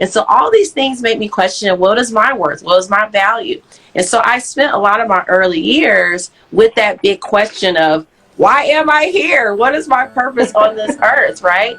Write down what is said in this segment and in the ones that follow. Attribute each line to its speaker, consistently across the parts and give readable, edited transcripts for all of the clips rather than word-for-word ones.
Speaker 1: And so all these things make me question, what is my worth? What is my value? And so I spent a lot of my early years with that big question of, why am I here? What is my purpose on this earth, right?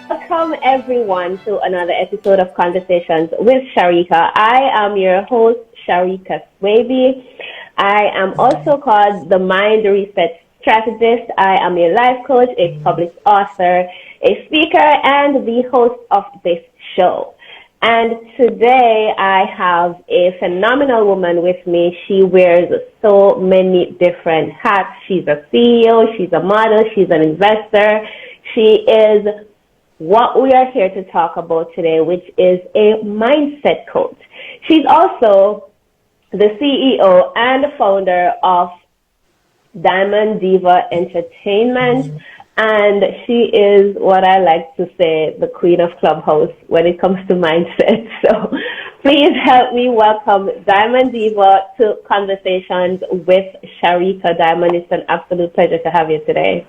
Speaker 2: Welcome everyone to another episode of Conversations with Sharika. I am your host, Sharika Swaby. I am also called the Mind Reset Strategist. I am a life coach, a published author, a speaker, and the host of this show. And today I have a phenomenal woman with me. She wears so many different hats. She's a CEO, she's a model, she's an investor. She is what we are here to talk about today, which is a mindset coach. She's also the CEO and founder of Diva Entertainment, and she is what I like to say, the queen of Clubhouse when it comes to mindset. So please help me welcome Diamond Diva to Conversations with Sharika. Diamond, it's an absolute pleasure to have you today.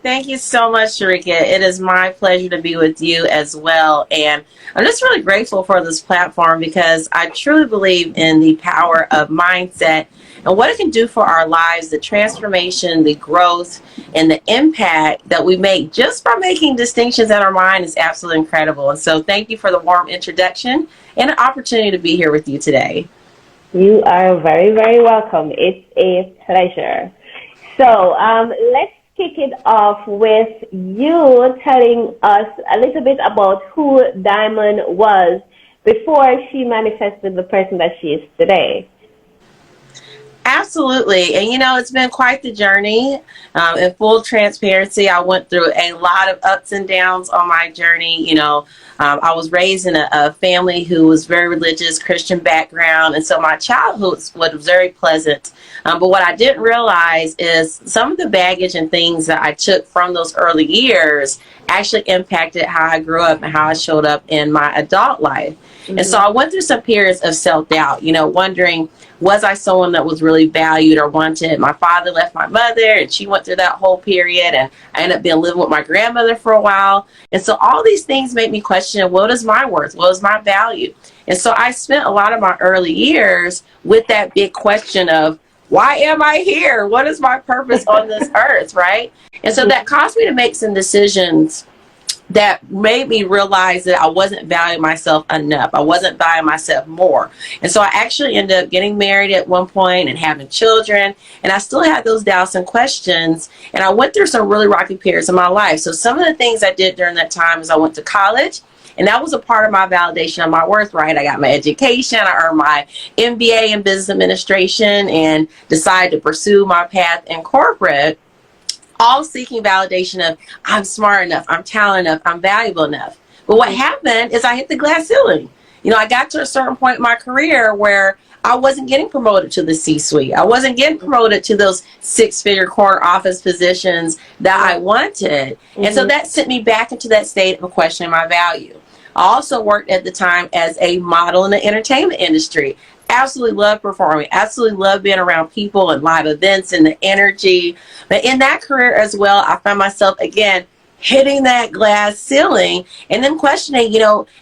Speaker 1: Thank you so much, Sharika. It is my pleasure to be with you as well. And I'm just really grateful for this platform because I truly believe in the power of mindset and what it can do for our lives, the transformation, the growth, and the impact that we make just by making distinctions in our mind is absolutely incredible. And so thank you for the warm introduction and an opportunity to be here with you today.
Speaker 2: You are very, very welcome. It's a pleasure. So let's kick it off with you telling us a little bit about who Diamond was before she manifested the person that she is today.
Speaker 1: Absolutely. And, it's been quite the journey. In full transparency, I went through a lot of ups and downs on my journey. I was raised in a family who was very religious, Christian background. And so my childhood was very pleasant. But what I didn't realize is some of the baggage and things that I took from those early years actually impacted how I grew up and how I showed up in my adult life. Mm-hmm. And so I went through some periods of self-doubt, wondering, was I someone that was really valued or wanted? My father left my mother and she went through that whole period, and I ended up being living with my grandmother for a while. And so all these things make me question, what is my worth? What is my value? And so I spent a lot of my early years with that big question of, why am I here? What is my purpose on this earth, right? And so that caused me to make some decisions that made me realize that I wasn't valuing myself enough. I wasn't valuing myself more. And so I actually ended up getting married at one point and having children. And I still had those doubts and questions. And I went through some really rocky periods in my life. So some of the things I did during that time is I went to college. And that was a part of my validation of my worth, right? I got my education. I earned my MBA in business administration and decided to pursue my path in corporate, all seeking validation of I'm smart enough, I'm talented enough, I'm valuable enough. But what happened is I hit the glass ceiling. I got to a certain point in my career where I wasn't getting promoted to the C-suite. I wasn't getting promoted to those six-figure corner office positions that I wanted. Mm-hmm. And so that sent me back into that state of questioning my value. I also worked at the time as a model in the entertainment industry. Absolutely love performing, absolutely love being around people and live events and the energy. But in that career as well, I found myself, again, hitting that glass ceiling and then questioning,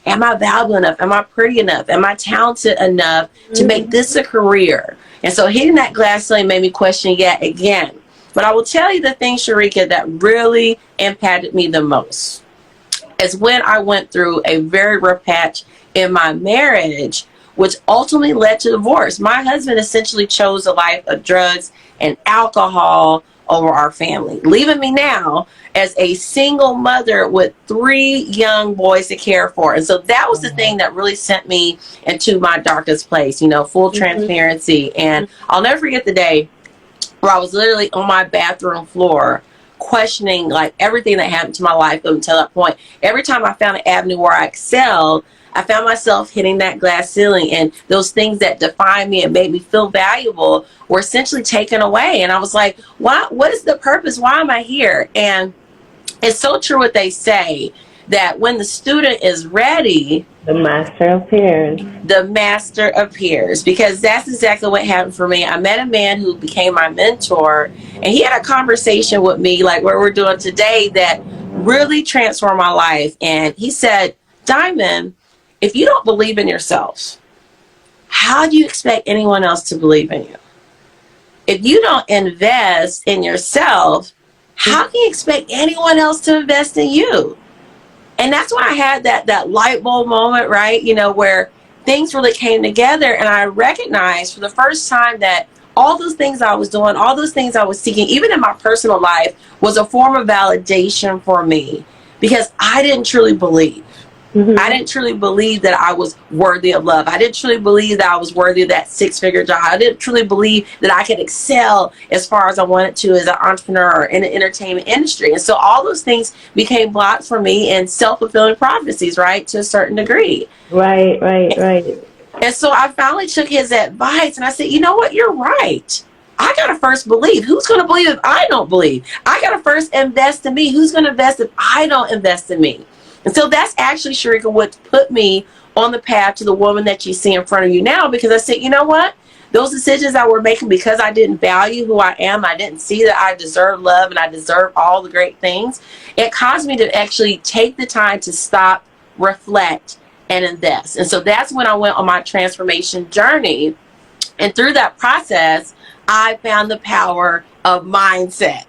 Speaker 1: am I valuable enough? Am I pretty enough? Am I talented enough to make this a career? And so hitting that glass ceiling made me question yet again. But I will tell you the thing, Sharika, that really impacted me the most is when I went through a very rough patch in my marriage, which ultimately led to divorce. My husband essentially chose a life of drugs and alcohol over our family, leaving me now as a single mother with 3 young boys to care for. And so that was the thing that really sent me into my darkest place, full transparency. And I'll never forget the day where I was literally on my bathroom floor questioning everything that happened to my life up until that point. Every time I found an avenue where I excelled, I found myself hitting that glass ceiling, and those things that defined me and made me feel valuable were essentially taken away. And I was like, what is the purpose? Why am I here? And it's so true what they say, that when the student is ready,
Speaker 2: the master appears.
Speaker 1: The master appears, because that's exactly what happened for me. I met a man who became my mentor, and he had a conversation with me like what we're doing today that really transformed my life. And he said, Diamond, if you don't believe in yourself, how do you expect anyone else to believe in you? If you don't invest in yourself, how can you expect anyone else to invest in you? And that's why I had that light bulb moment, right? You know, where things really came together, and I recognized for the first time that all those things I was doing, all those things I was seeking, even in my personal life, was a form of validation for me, because I didn't truly believe. I didn't truly believe that I was worthy of love. I didn't truly believe that I was worthy of that 6-figure job. I didn't truly believe that I could excel as far as I wanted to as an entrepreneur in the entertainment industry. And so all those things became blocks for me, and self-fulfilling prophecies, right, to a certain degree.
Speaker 2: Right.
Speaker 1: And so I finally took his advice, and I said, you know what, you're right. I got to first believe. Who's going to believe if I don't believe? I got to first invest in me. Who's going to invest if I don't invest in me? And so that's actually, Sharika, what put me on the path to the woman that you see in front of you now, because I said, you know what? Those decisions I were making because I didn't value who I am, I didn't see that I deserve love and I deserve all the great things, it caused me to actually take the time to stop, reflect, and invest. And so that's when I went on my transformation journey. And through that process, I found the power of mindset.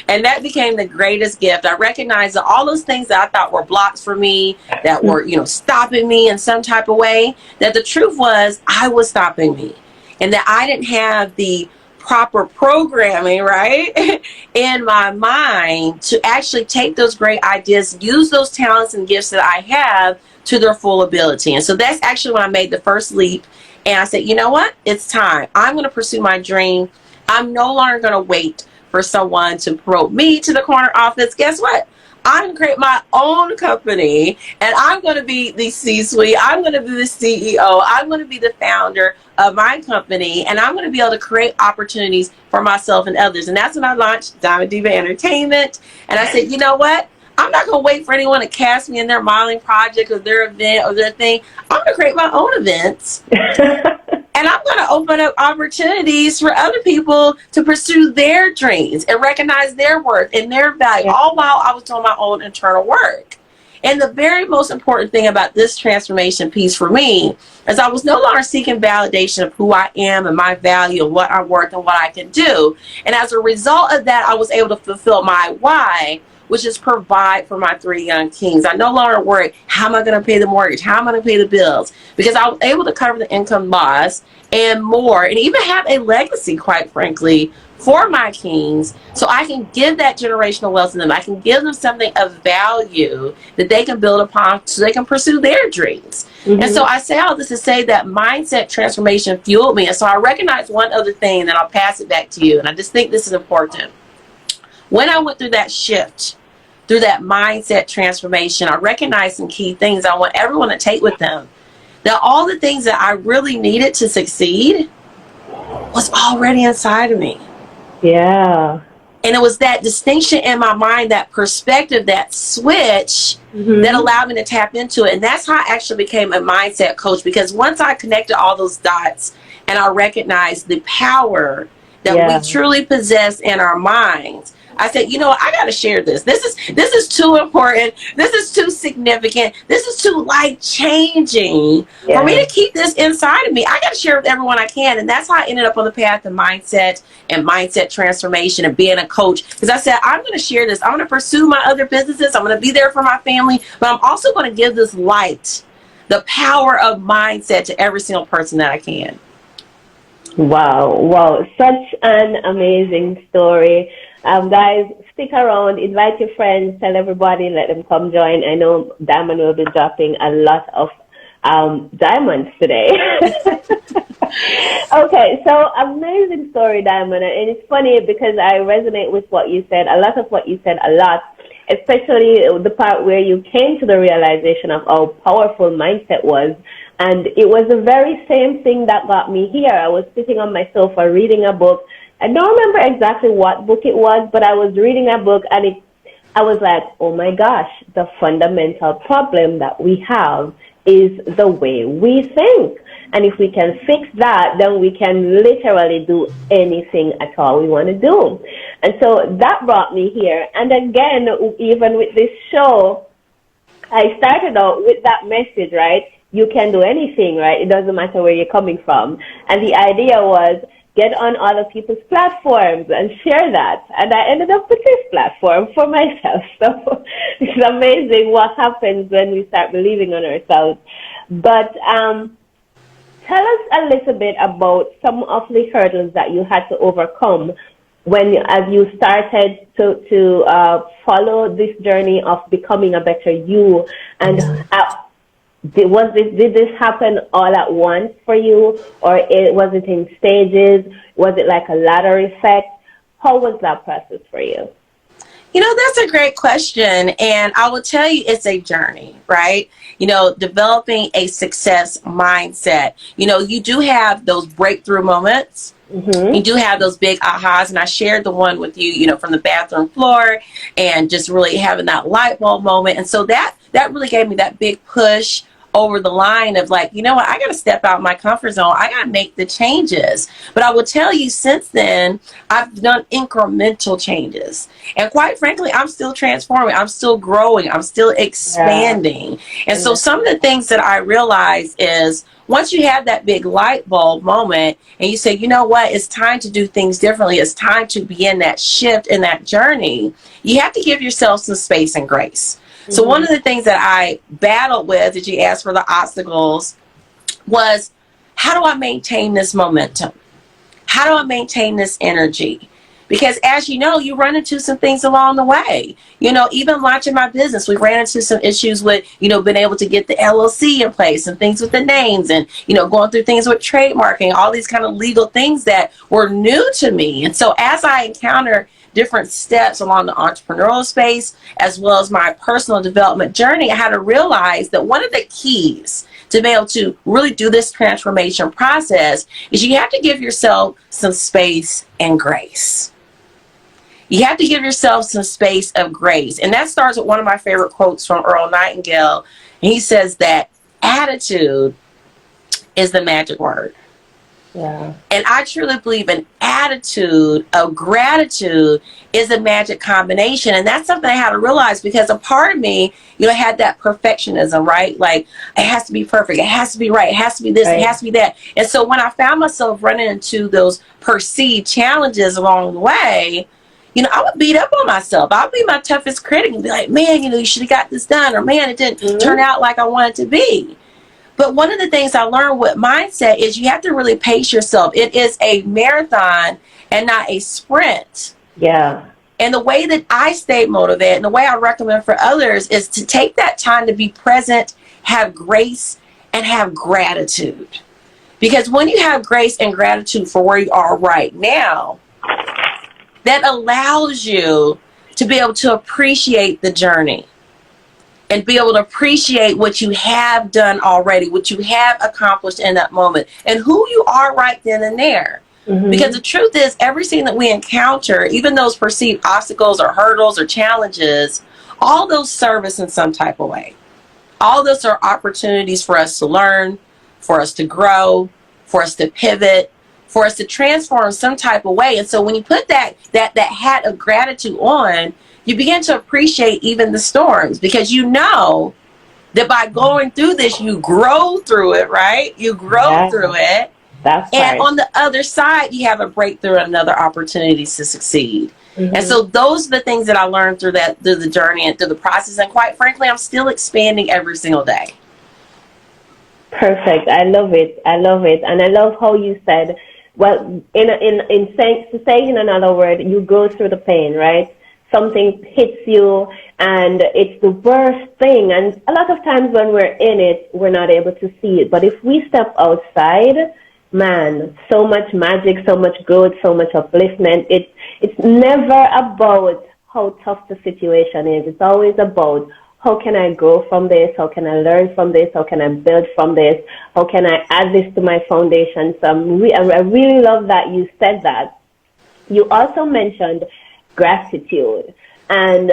Speaker 1: And that became the greatest gift. I recognized that all those things that I thought were blocks for me, that were, stopping me in some type of way, that the truth was I was stopping me. And that I didn't have the proper programming, right, in my mind to actually take those great ideas, use those talents and gifts that I have to their full ability. And so that's actually when I made the first leap. And I said, you know what? It's time. I'm going to pursue my dream. I'm no longer going to wait for someone to promote me to the corner office. Guess what? I'm going to create my own company, and I'm going to be the C-suite. I'm going to be the CEO. I'm going to be the founder of my company, and I'm going to be able to create opportunities for myself and others. And that's when I launched Diva Entertainment. And I said, you know what? I'm not going to wait for anyone to cast me in their modeling project or their event or their thing. I'm going to create my own events. And I'm going to open up opportunities for other people to pursue their dreams and recognize their worth and their value, all while I was doing my own internal work. And the very most important thing about this transformation piece for me is I was no longer seeking validation of who I am and my value and what I'm worth and what I can do. And as a result of that, I was able to fulfill my why, which is provide for my 3 young kings. I no longer worry, how am I going to pay the mortgage? How am I going to pay the bills? Because I was able to cover the income loss and more, and even have a legacy, quite frankly, for my kings, so I can give that generational wealth to them. I can give them something of value that they can build upon so they can pursue their dreams. And so I say all this to say that mindset transformation fueled me. And so I recognize one other thing, and then I'll pass it back to you. And I just think this is important. When I went through that shift, through that mindset transformation, I recognized some key things I want everyone to take with them. That all the things that I really needed to succeed was already inside of me.
Speaker 2: Yeah.
Speaker 1: And it was that distinction in my mind, that perspective, that switch that allowed me to tap into it. And that's how I actually became a mindset coach, because once I connected all those dots and I recognized the power that we truly possess in our minds, I said, you know what, I got to share this. This is too important. This is too significant. This is too life-changing for me to keep this inside of me. I got to share it with everyone I can. And that's how I ended up on the path of mindset and mindset transformation and being a coach. Because I said, I'm going to share this. I'm going to pursue my other businesses. I'm going to be there for my family. But I'm also going to give this light, the power of mindset, to every single person that I can.
Speaker 2: Wow. Such an amazing story. Guys, stick around, invite your friends, tell everybody, let them come join. I know Diamond will be dropping a lot of diamonds today. Okay, so amazing story, Diamond. And it's funny because I resonate with what you said, a lot of what you said, especially the part where you came to the realization of how powerful mindset was. And it was the very same thing that got me here. I was sitting on my sofa reading a book. I don't remember exactly what book it was, but I was reading a book, and I was like, oh my gosh, the fundamental problem that we have is the way we think. And if we can fix that, then we can literally do anything at all we want to do. And so that brought me here. And again, even with this show, I started out with that message, right? You can do anything, right? It doesn't matter where you're coming from. And the idea was get on other people's platforms and share that. And I ended up with this platform for myself. So it's amazing what happens when we start believing on ourselves. But tell us a little bit about some of the hurdles that you had to overcome as you started to follow this journey of becoming a better you. And did this happen all at once for you, or was it in stages? Was it like a ladder effect? How was that process for you?
Speaker 1: That's a great question. And I will tell you, it's a journey, right? Developing a success mindset. You do have those breakthrough moments. Mm-hmm. You do have those big ahas. And I shared the one with you, from the bathroom floor and just really having that light bulb moment. And so that really gave me that big push over the line of like, I got to step out my comfort zone. I got to make the changes. But I will tell you, since then, I've done incremental changes. And quite frankly, I'm still transforming. I'm still growing. I'm still expanding. Yeah. And so some of the things that I realize is once you have that big light bulb moment and you say, you know what, it's time to do things differently. It's time to begin that shift in that journey. You have to give yourself some space and grace. So one of the things that I battled with, as you asked for the obstacles, was how do I maintain this momentum? How do I maintain this energy? Because as you know, you run into some things along the way. Even launching my business, we ran into some issues with, being able to get the LLC in place and things with the names and, going through things with trademarking, all these kind of legal things that were new to me. And so as I encounter different steps along the entrepreneurial space, as well as my personal development journey, I had to realize that one of the keys to be able to really do this transformation process is you have to give yourself some space and grace. You have to give yourself some space of grace. And that starts with one of my favorite quotes from Earl Nightingale. And he says that attitude is the magic word. Yeah. And I truly believe an attitude of gratitude is a magic combination. And that's something I had to realize, because a part of me, had that perfectionism, right? Like, it has to be perfect. It has to be right. It has to be this. Right. It has to be that. And so when I found myself running into those perceived challenges along the way, I would beat up on myself. I would be my toughest critic and be like, man, you should have got this done. Or man, it didn't turn out like I wanted to be. But one of the things I learned with mindset is you have to really pace yourself. It is a marathon and not a sprint. Yeah. And the way that I stay motivated and the way I recommend for others is to take that time to be present, have grace, and have gratitude. Because when you have grace and gratitude for where you are right now, that allows you to be able to appreciate the journey. And be able to appreciate what you have done already, what you have accomplished in that moment, and who you are right then and there. Mm-hmm. Because the truth is, everything that we encounter, even those perceived obstacles or hurdles or challenges, all those serve us in some type of way. All those are opportunities for us to learn, for us to grow, for us to pivot, for us to transform some type of way. And so when you put that hat of gratitude on, you begin to appreciate even the storms, because that by going through this, you grow through it, right? You grow through it. That's and right. On the other side, you have a breakthrough and another opportunity to succeed. Mm-hmm. And so those are the things that I learned through the journey and through the process. And quite frankly, I'm still expanding every single day.
Speaker 2: Perfect. I love it. And I love how you said, well, to say in another word, you go through the pain, right? Something hits you and it's the worst thing. And a lot of times when we're in it, we're not able to see it. But if we step outside, man, so much magic, so much growth, so much upliftment. It's never about how tough the situation is. It's always about how can I grow from this? How can I learn from this? How can I build from this? How can I add this to my foundation? So I really love that you said that. You also mentioned gratitude. And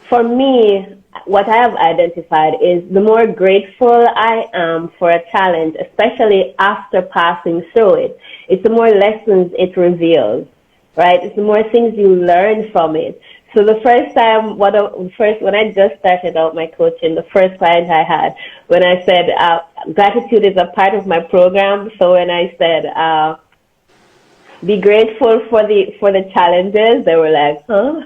Speaker 2: for me, what I have identified is the more grateful I am for a challenge, especially after passing through it, it's the more lessons it reveals, right? It's the more things you learn from it. So the first time, when I just started out my coaching, the first client I had, when I said, gratitude is a part of my program. So when I said, be grateful for the challenges, they were like, huh?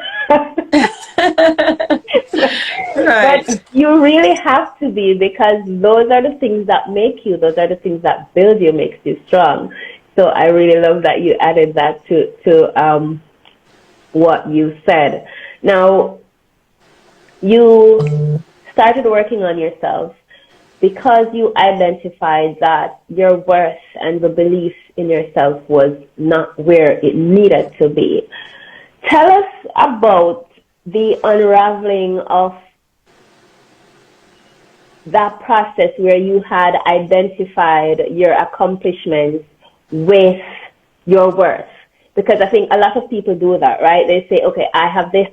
Speaker 1: Right.
Speaker 2: But you really have to be, because those are the things that make you, those are the things that build you, makes you strong. So I really love that you added that to what you said. Now, you started working on yourself because you identified that your worth and the belief in yourself was not where it needed to be. Tell us about the unraveling of that process where you had identified your accomplishments with your worth. Because I think a lot of people do that, right? They say, okay, I have this,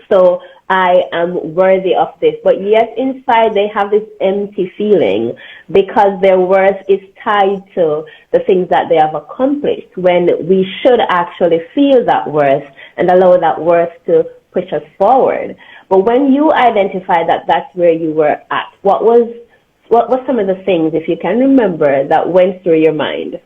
Speaker 2: so I am worthy of this. But yet inside they have this empty feeling because their worth is tied to the things that they have accomplished, when we should actually feel that worth and allow that worth to push us forward. But when you identify that that's where you were at, what was some of the things, if you can remember, that went through your mind?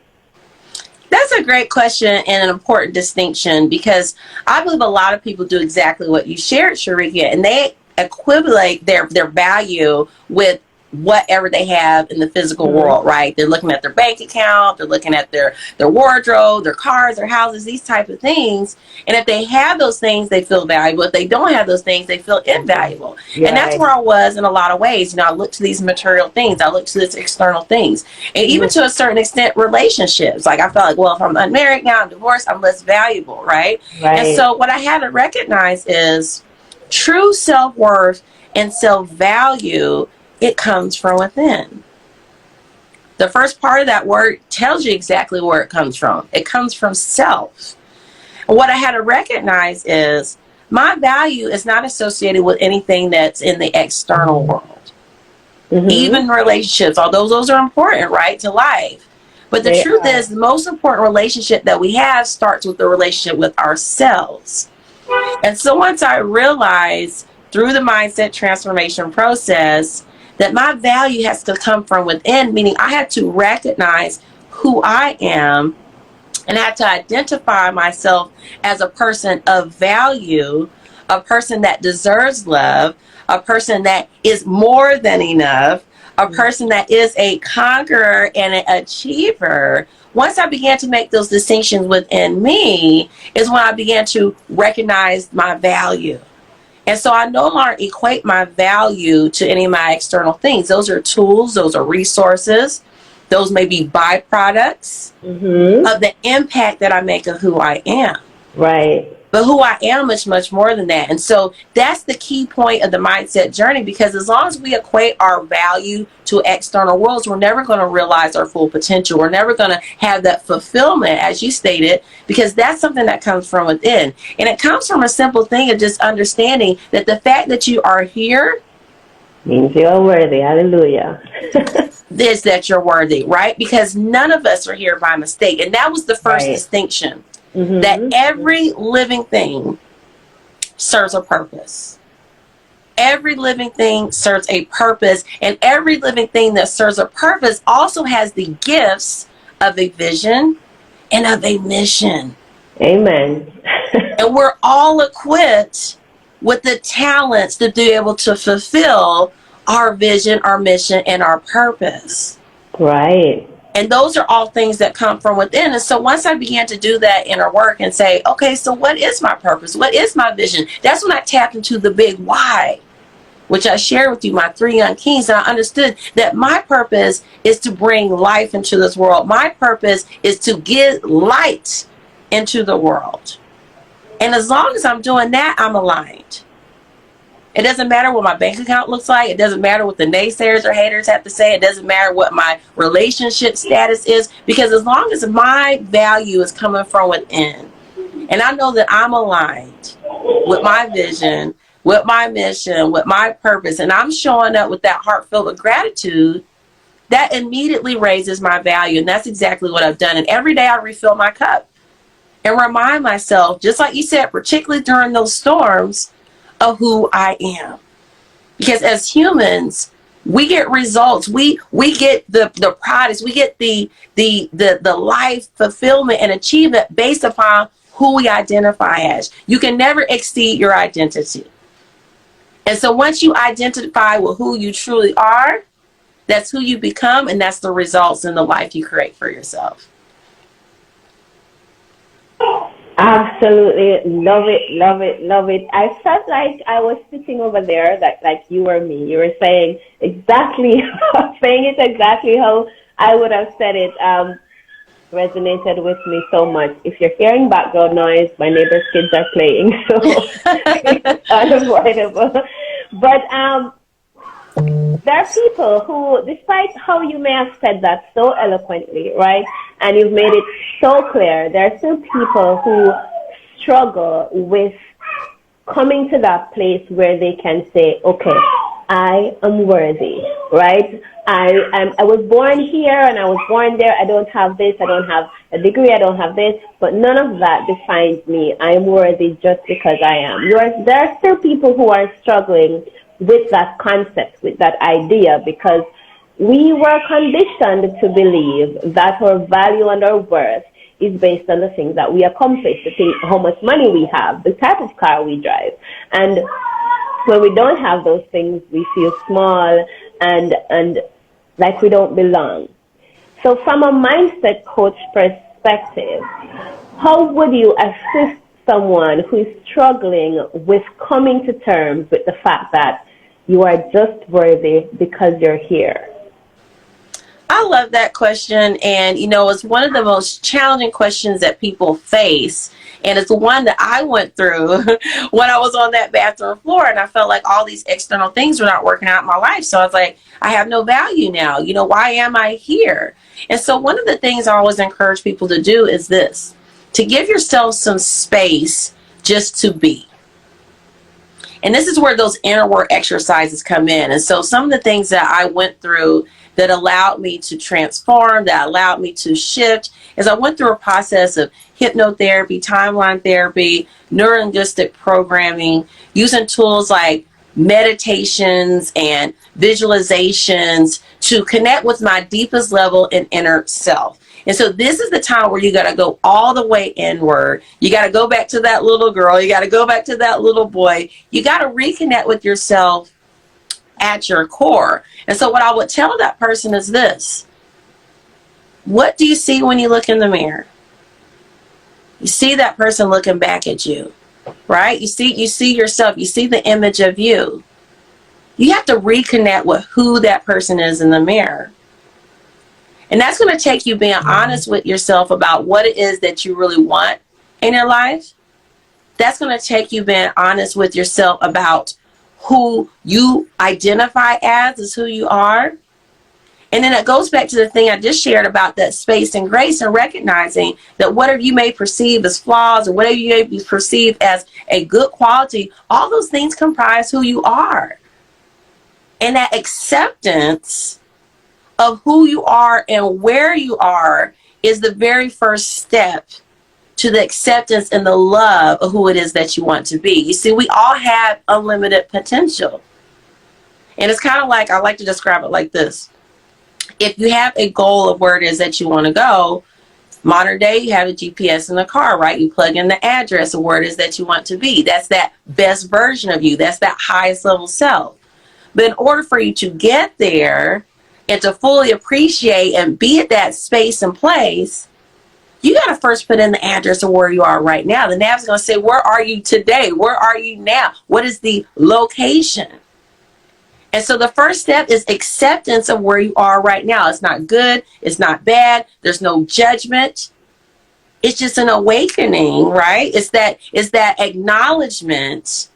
Speaker 1: That's a great question and an important distinction, because I believe a lot of people do exactly what you shared, Sharika, and they equivalent their value with whatever they have in the physical world, right? They're looking at their bank account, they're looking at their wardrobe, their cars, their houses, these type of things. And if they have those things, they feel valuable. If they don't have those things, they feel invaluable. Yeah. And that's where I was in a lot of ways. You know, I look to these material things, I look to these external things, and even to a certain extent, relationships. Like I felt like, well, if I'm unmarried now, I'm divorced, I'm less valuable, right? And so what I had to recognize is true self-worth and self-value, it comes from within. The first part of that word tells you exactly where it comes from. It comes from self. And what I had to recognize is my value is not associated with anything that's in the external world. Even relationships, although those are important, right, to life. But the truth is, the most important relationship that we have starts with the relationship with ourselves. And so once I realized through the mindset transformation process that my value has to come from within, meaning I had to recognize who I am and I had to identify myself as a person of value, a person that deserves love, a person that is more than enough, a person that is a conqueror and an achiever. Once I began to make those distinctions within me is when I began to recognize my value. And so I no longer equate my value to any of my external things. Those are tools, those are resources, those may be byproducts of the impact that I make of who I am. Right. But who I am is much more than that. And so that's the key point of the mindset journey, because as long as we equate our value to external worlds, we're never going to realize our full potential. We're never going to have that fulfillment, as you stated, because that's something that comes from within. And it comes from a simple thing of just understanding that the fact that you are here means you're worthy. Hallelujah. Is that you're worthy, right? Because none of us are here by mistake. And that was the first distinction. That every living thing serves a purpose. Every living thing serves a purpose, and every living thing that serves a purpose also has the gifts of a vision and of a mission. Amen. And we're all equipped with the talents to be able to fulfill our vision, our mission, and our purpose. Right. And those are all things that come from within. And so once I began to do that inner work and say, okay, so what is my purpose? What is my vision? That's when I tapped into the big why, which I shared with you, my 3 young kings. And I understood that my purpose is to bring life into this world. My purpose is to give light into the world. And as long as I'm doing that, I'm aligned. It doesn't matter what my bank account looks like. It doesn't matter what the naysayers or haters have to say. It doesn't matter what my relationship status is, because as long as my value is coming from within, and I know that I'm aligned with my vision, with my mission, with my purpose, and I'm showing up with that heart filled with gratitude, that immediately raises my value. And that's exactly what I've done. And every day I refill my cup and remind myself, just like you said, particularly during those storms, of who I am. Because as humans, we get results. We get the products. We get the life fulfillment and achievement based upon who we identify as. You can never exceed your identity. And so once you identify with who you truly are, that's who you become, and that's the results in the life you create for yourself.
Speaker 2: Absolutely. Love it, love it, love it. I felt like I was sitting over there, like you or me. You were saying exactly, saying it exactly how I would have said it. Resonated with me so much. If you're hearing background noise, my neighbor's kids are playing, so it's unavoidable. But there are people who, despite how you may have said that so eloquently, right, and you've made it so clear, there are still people who struggle with coming to that place where they can say, okay, I am worthy, right? I was born here and I was born there. I don't have this. I don't have a degree. I don't have this. But none of that defines me. I am worthy just because I am. There are still people who are struggling with that concept, with that idea, because we were conditioned to believe that our value and our worth is based on the things that we accomplish, the thing, how much money we have, the type of car we drive. And when we don't have those things, we feel small and like we don't belong. So from a mindset coach perspective, how would you assist someone who is struggling with coming to terms with the fact that you are just worthy because you're here?
Speaker 1: I love that question. And, it's one of the most challenging questions that people face. And it's one that I went through when I was on that bathroom floor, and I felt like all these external things were not working out in my life. So I was like, I have no value now. Why am I here? And so one of the things I always encourage people to do is this, to give yourself some space just to be. And this is where those inner work exercises come in. And so some of the things that I went through that allowed me to transform, that allowed me to shift, is I went through a process of hypnotherapy, timeline therapy, neurolinguistic programming, using tools like meditations and visualizations to connect with my deepest level and inner self. And so this is the time where you got to go all the way inward. You got to go back to that little girl. You got to go back to that little boy. You got to reconnect with yourself at your core. And so what I would tell that person is this: what do you see when you look in the mirror? You see that person looking back at you, right? You see yourself. You see the image of you. You have to reconnect with who that person is in the mirror. And that's going to take you being honest with yourself about what it is that you really want in your life. That's going to take you being honest with yourself about who you identify as who you are. And then it goes back to the thing I just shared about that space and grace, and recognizing that whatever you may perceive as flaws or whatever you may perceive as a good quality, all those things comprise who you are. And that acceptance of who you are and where you are is the very first step to the acceptance and the love of who it is that you want to be. You see, we all have unlimited potential. And it's kind of like, I like to describe it like this. If you have a goal of where it is that you want to go, modern day, you have a GPS in the car, right? You plug in the address of where it is that you want to be. That's that best version of you. That's that highest level self. But in order for you to get there and to fully appreciate and be at that space and place, you got to first put in the address of where you are right now. The nav's going to say, where are you today? Where are you now? What is the location? And so the first step is acceptance of where you are right now. It's not good. It's not bad. There's no judgment. It's just an awakening, right? It's that acknowledgement.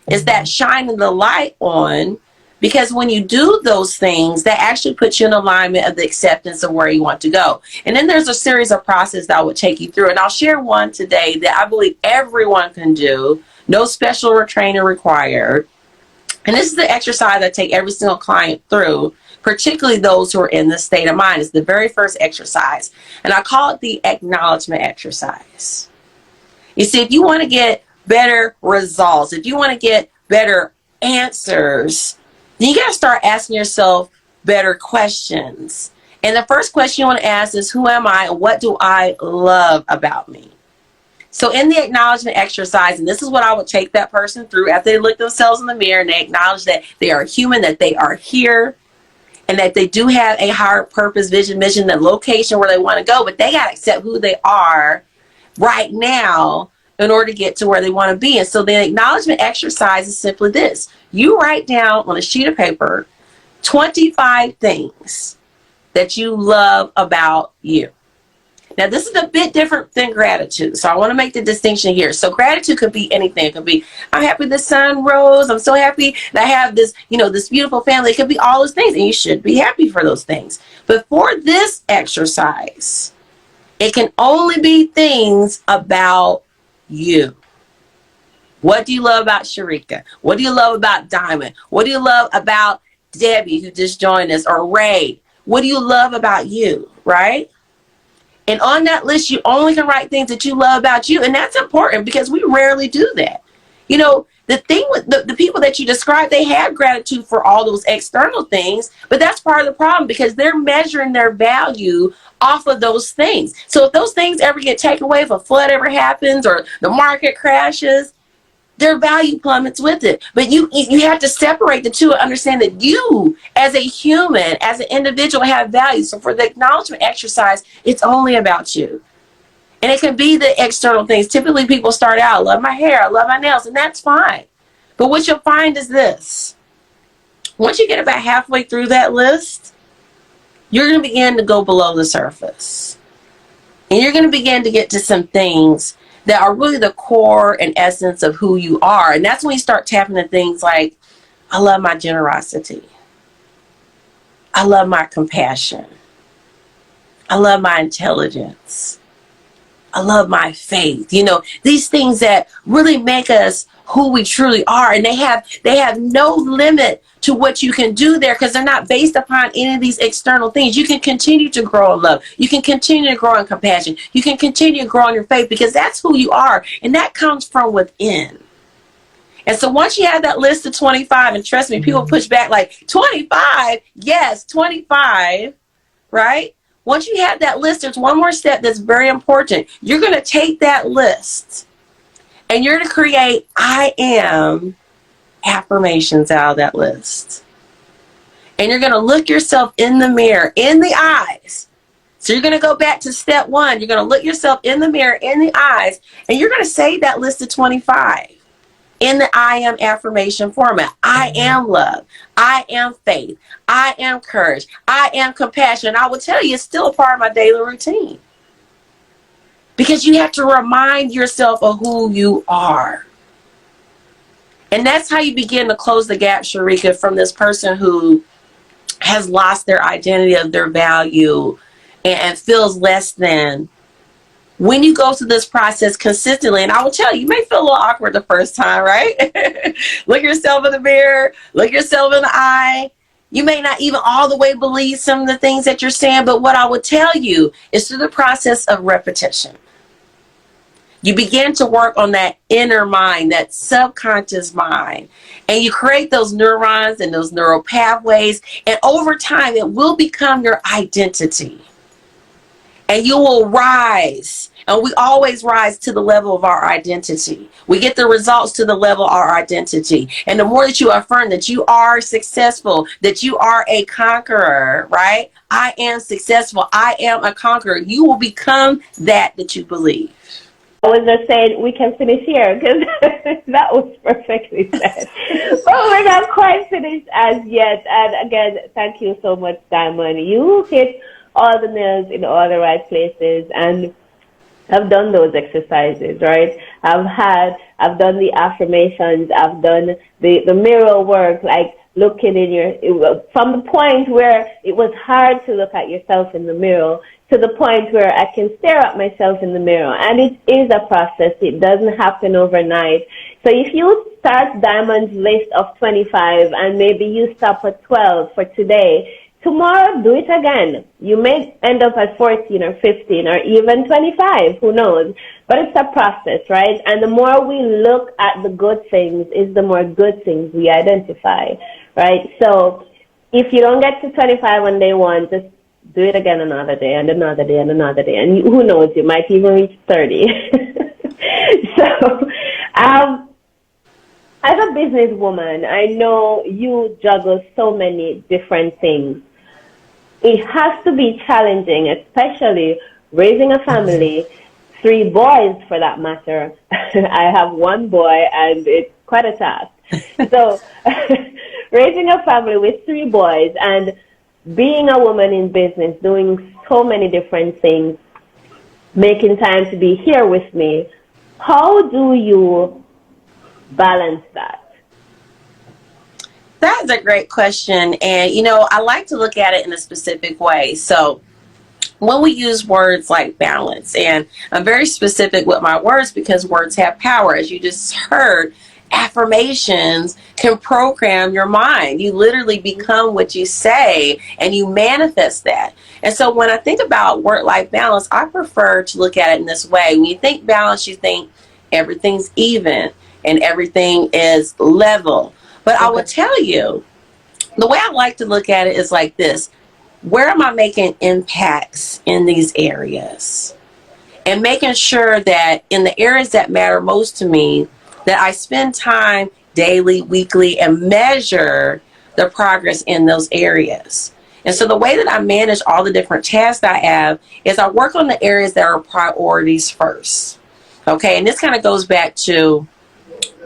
Speaker 1: It's that shining the light on. Because when you do those things, that actually puts you in alignment of the acceptance of where you want to go. And then there's a series of processes that I would take you through. And I'll share one today that I believe everyone can do No special training required. And this is the exercise I take every single client through, particularly those who are in this state of mind. It's the very first exercise. And I call it the acknowledgement exercise. You see, if you want to get better results, if you want to get better answers, then you got to start asking yourself better questions. And the first question you want to ask is, who am I and what do I love about me? So in the acknowledgement exercise, and this is what I would take that person through after they look themselves in the mirror and they acknowledge that they are human, that they are here, and that they do have a higher purpose, vision, mission, the location where they want to go, but they got to accept who they are right now in order to get to where they want to be. And so the acknowledgement exercise is simply this. You write down on a sheet of paper 25 things that you love about you. Now, this is a bit different than gratitude, so I want to make the distinction here. So gratitude could be anything. It could be, I'm happy the sun rose. I'm so happy that I have this, this beautiful family. It could be all those things, and you should be happy for those things. But for this exercise, it can only be things about you. What do you love about Sharika? What do you love about Diamond? What do you love about Debbie, who just joined us, or Ray? What do you love about you, right? And on that list, you only can write things that you love about you. And that's important because we rarely do that. The thing with the people that you describe, they have gratitude for all those external things, but that's part of the problem because they're measuring their value off of those things. So if those things ever get taken away, if a flood ever happens or the market crashes, their value plummets with it. But you have to separate the two and understand that you, as a human, as an individual, have value. So for the acknowledgement exercise, it's only about you. And it can be the external things. Typically, people start out, I love my hair, I love my nails, and that's fine. But what you'll find is this. Once you get about halfway through that list, you're going to begin to go below the surface. And you're going to begin to get to some things that are really the core and essence of who you are. And that's when you start tapping into things like, I love my generosity. I love my compassion. I love my intelligence. I love my faith. These things that really make us who we truly are. And they have no limit to what you can do there because they're not based upon any of these external things. You can continue to grow in love. You can continue to grow in compassion. You can continue to grow in your faith because that's who you are. And that comes from within. And so once you have that list of 25, and trust me, people push back like, 25? Yes, 25, right? Once you have that list, there's one more step that's very important. You're going to take that list and you're going to create I am affirmations out of that list. And you're going to look yourself in the mirror, in the eyes. So you're going to go back to step one. You're going to look yourself in the mirror, in the eyes, and you're going to say that list of 25 in the I am affirmation format. I am love. I am faith. I am courage. I am compassion. I will tell you, it's still a part of my daily routine. Because you have to remind yourself of who you are. And that's how you begin to close the gap, Sharika, from this person who has lost their identity of their value and feels less than. When you go through this process consistently, and I will tell you, you may feel a little awkward the first time, right? Look yourself in the mirror, look yourself in the eye. You may not even all the way believe some of the things that you're saying, but what I will tell you is through the process of repetition. You begin to work on that inner mind, that subconscious mind, and you create those neurons and those neural pathways, and over time it will become your identity. And you will rise, and we always rise to the level of our identity. We get the results to the level of our identity. And the more that you affirm that you are successful, that you are a conqueror, right? I am successful. I am a conqueror. You will become that you believe.
Speaker 2: I was just saying we can finish here because that was perfectly said. But we're not quite finished as yet. And again, thank you so much, Diamond. You hit all the nails in all the right places, and I've done those exercises, right? I've done the affirmations, I've done the mirror work, like looking in from the point where it was hard to look at yourself in the mirror, to the point where I can stare at myself in the mirror. And it is a process. It doesn't happen overnight. So if you start Diamond's list of 25 and maybe you stop at 12 for today, tomorrow do it again. You may end up at 14 or 15 or even 25, who knows? But it's a process, right? And the more we look at the good things is the more good things we identify, right? So if you don't get to 25 on day one, just do it again another day and another day and another day. And who knows, you might even reach 30. So, as a businesswoman, I know you juggle so many different things. It has to be challenging, especially raising a family, 3 boys for that matter. I have 1 boy and it's quite a task. So raising a family with 3 boys and being a woman in business, doing so many different things, making time to be here with me, how do you balance that?
Speaker 1: That's a great question. And, you know, I like to look at it in a specific way. So when we use words like balance, and I'm very specific with my words because words have power. As you just heard, affirmations can program your mind. You literally become what you say and you manifest that. And so when I think about work-life balance, I prefer to look at it in this way. When you think balance, you think everything's even and everything is level. But I will tell you, the way I like to look at it is like this. Where am I making impacts in these areas? And making sure that in the areas that matter most to me, that I spend time daily, weekly, and measure the progress in those areas. And so the way that I manage all the different tasks I have is I work on the areas that are priorities first. Okay, and this kind of goes back to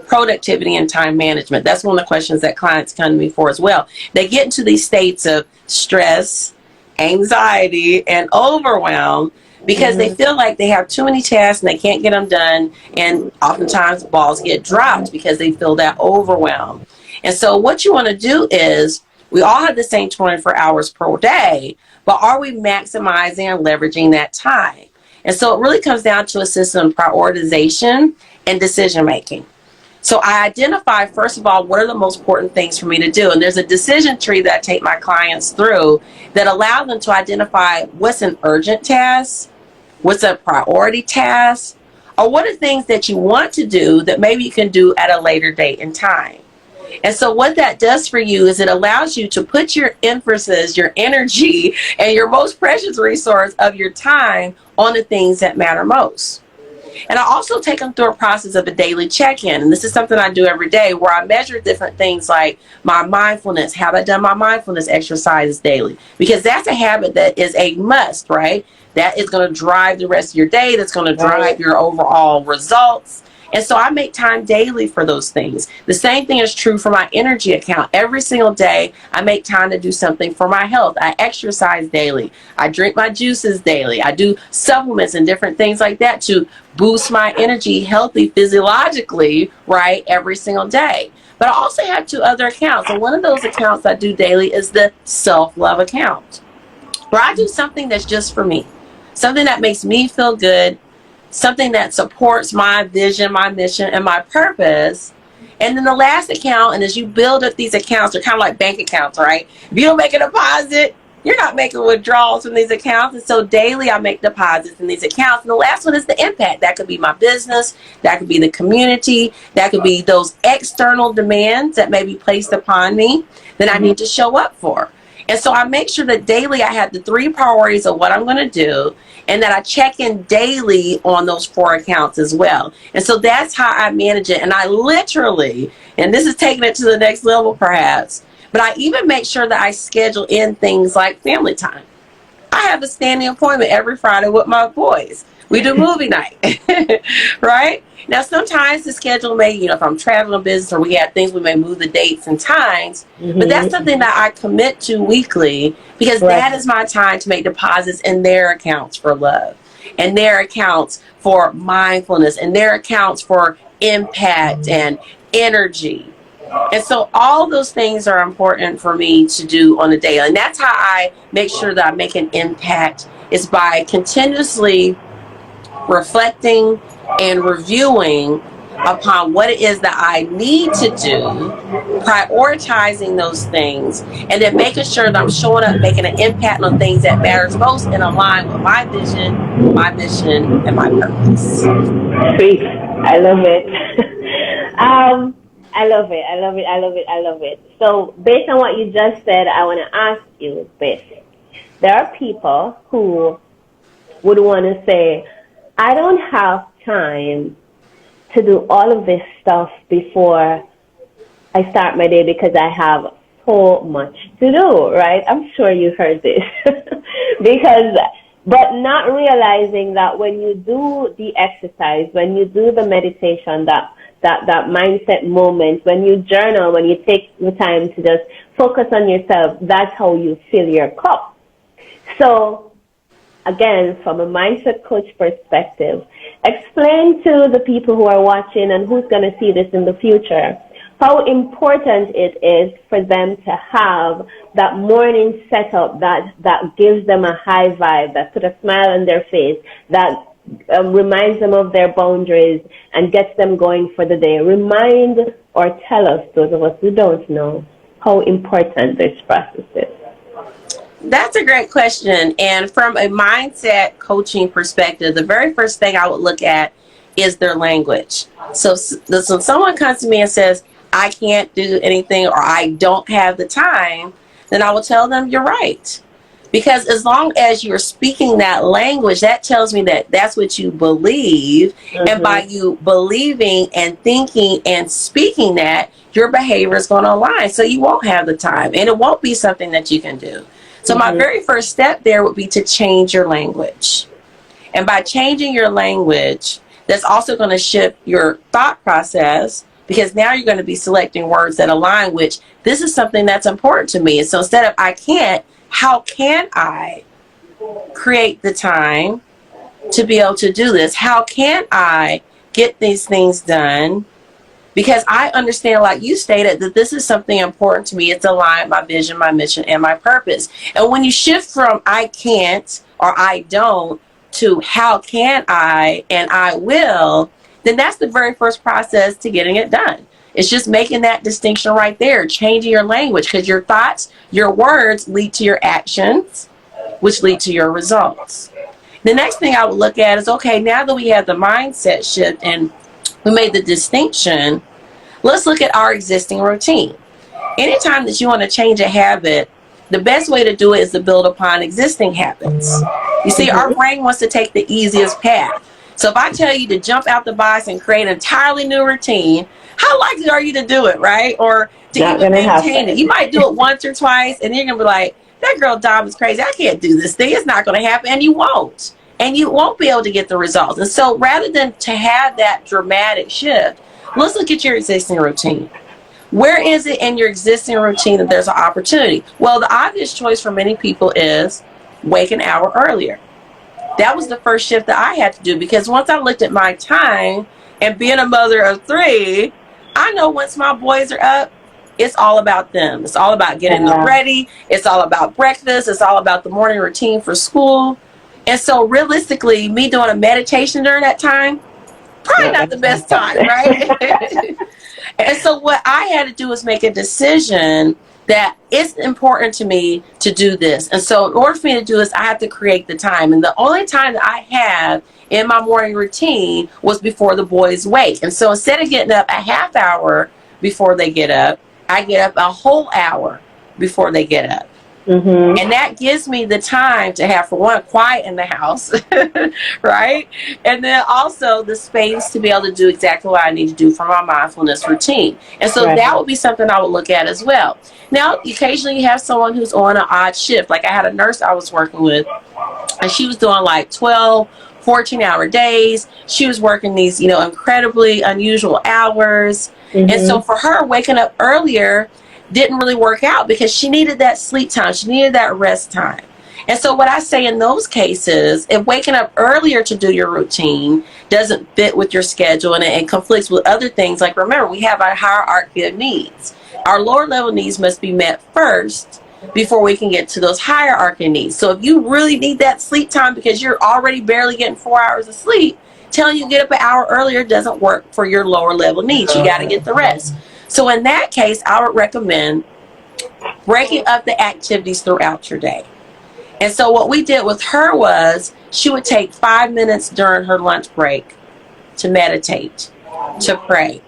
Speaker 1: productivity and time management. That's one of the questions that clients come to me for as well. They get into these states of stress, anxiety, and overwhelm because they feel like they have too many tasks and they can't get them done. And oftentimes balls get dropped because they feel that overwhelm. And so what you want to do is, we all have the same 24 hours per day, but are we maximizing and leveraging that time? And so it really comes down to a system of prioritization and decision making. So I identify, first of all, what are the most important things for me to do? And there's a decision tree that I take my clients through that allows them to identify what's an urgent task, what's a priority task, or what are things that you want to do that maybe you can do at a later date and time. And so what that does for you is it allows you to put your emphasis, your energy, and your most precious resource of your time on the things that matter most. And I also take them through a process of a daily check-in. And this is something I do every day where I measure different things like my mindfulness. Have I done my mindfulness exercises daily? Because that's a habit that is a must, right? That is going to drive the rest of your day. That's going to drive your overall results. And so I make time daily for those things. The same thing is true for my energy account. Every single day, I make time to do something for my health. I exercise daily. I drink my juices daily. I do supplements and different things like that to boost my energy healthy physiologically, right, every single day. But I also have 2 other accounts. And one of those accounts I do daily is the self-love account, where I do something that's just for me, something that makes me feel good, something that supports my vision, my mission, and my purpose. And then the last account, and as you build up these accounts, they're kind of like bank accounts, right? If you don't make a deposit, you're not making withdrawals from these accounts. And so daily I make deposits in these accounts. And the last one is the impact. That could be my business. That could be the community. That could be those external demands that may be placed upon me that I need to show up for. And so I make sure that daily I have the 3 priorities of what I'm going to do, and that I check in daily on those 4 accounts as well. And so that's how I manage it. And I literally, and this is taking it to the next level perhaps, but I even make sure that I schedule in things like family time. I have a standing appointment every Friday with my boys. We do movie night, right? Now, sometimes the schedule may, if I'm traveling business or we have things, we may move the dates and times, but that's something that I commit to weekly because that is my time to make deposits in their accounts for love, and their accounts for mindfulness, and their accounts for impact and energy. And so all those things are important for me to do on a daily. And that's how I make sure that I make an impact is by continuously reflecting and reviewing upon what it is that I need to do, prioritizing those things, and then making sure that I'm showing up, making an impact on things that matters most and align with my vision, my mission, and my purpose.
Speaker 2: Sweet. I love it. I love it. I love it. I love it. I love it. So based on what you just said, I want to ask you this. There are people who would want to say, I don't have time to do all of this stuff before I start my day because I have so much to do, right? I'm sure you heard this. But not realizing that when you do the exercise, when you do the meditation, that mindset moment, when you journal, when you take the time to just focus on yourself, that's how you fill your cup. So again, from a mindset coach perspective, explain to the people who are watching and who's going to see this in the future how important it is for them to have that morning setup that gives them a high vibe, that put a smile on their face, that reminds them of their boundaries and gets them going for the day. Remind or tell us, those of us who don't know, how important this process is.
Speaker 1: That's a great question. And from a mindset coaching perspective, the very first thing I would look at is their language. So when someone comes to me and says, I can't do anything or I don't have the time, then I will tell them you're right. Because as long as you're speaking that language, that tells me that that's what you believe. Mm-hmm. And by you believing and thinking and speaking that, your behavior is going to align. So you won't have the time and it won't be something that you can do. So my very first step there would be to change your language. And by changing your language, that's also going to shift your thought process, because now you're going to be selecting words that align, which this is something that's important to me. And so instead of I can't, how can I create the time to be able to do this? How can I get these things done? Because I understand, like you stated, that this is something important to me. It's aligned with my vision, my mission, and my purpose. And when you shift from I can't or I don't to how can I and I will, then that's the very first process to getting it done. It's just making that distinction right there, changing your language, because your thoughts, your words lead to your actions, which lead to your results. The next thing I would look at is, okay, now that we have the mindset shift and we made the distinction, let's look at our existing routine. Anytime that you want to change a habit, the best way to do it is to build upon existing habits. You see, our brain wants to take the easiest path. So if I tell you to jump out the box and create an entirely new routine, how likely are you to do it, right? Or to even maintain it? You might do it once or twice, and you're going to be like, that girl Dom is crazy. I can't do this thing. It's not going to happen. And you won't. And you won't be able to get the results. And so rather than to have that dramatic shift, let's look at your existing routine. Where is it in your existing routine that there's an opportunity? Well, the obvious choice for many people is wake an hour earlier. That was the first shift that I had to do, because once I looked at my time and being a mother of 3, I know once my boys are up, it's all about them. It's all about getting them ready. It's all about breakfast. It's all about the morning routine for school. And so realistically, me doing a meditation during that time, probably not the best time, right? And so what I had to do was make a decision that it's important to me to do this. And so in order for me to do this, I have to create the time. And the only time that I have in my morning routine was before the boys wake. And so instead of getting up a half hour before they get up, I get up a whole hour before they get up. Mm-hmm. And that gives me the time to have, for one, quiet in the house, right? And then also the space to be able to do exactly what I need to do for my mindfulness routine. And so that would be something I would look at as well. Now, occasionally you have someone who's on an odd shift. Like I had a nurse I was working with, and she was doing like 12, 14-hour days. She was working these, incredibly unusual hours. Mm-hmm. And so for her, waking up earlier didn't really work out because she needed that sleep time. She needed that rest time. And so what I say in those cases, if waking up earlier to do your routine doesn't fit with your schedule and it conflicts with other things, like remember, we have our hierarchy of needs. Our lower level needs must be met first before we can get to those hierarchy needs. So if you really need that sleep time because you're already barely getting 4 hours of sleep, telling you to get up an hour earlier doesn't work for your lower level needs. You got to get the rest. So in that case, I would recommend breaking up the activities throughout your day. And so what we did with her was she would take 5 minutes during her lunch break to meditate, to pray,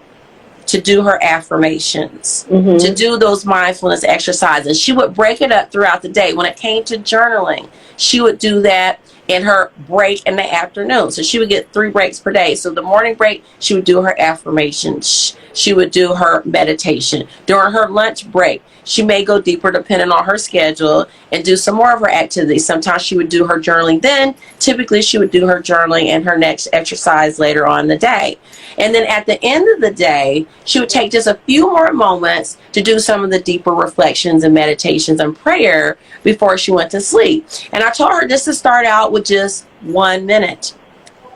Speaker 1: to do her affirmations, to do those mindfulness exercises. She would break it up throughout the day. When it came to journaling, she would do that in her break in the afternoon. So she would get 3 breaks per day. So the morning break, she would do her affirmations. She would do her meditation. During her lunch break, she may go deeper depending on her schedule and do some more of her activities. Sometimes she would do her journaling then. Typically, she would do her journaling and her next exercise later on in the day. And then at the end of the day, she would take just a few more moments to do some of the deeper reflections and meditations and prayer before she went to sleep. And I told her just to start out with just 1 minute,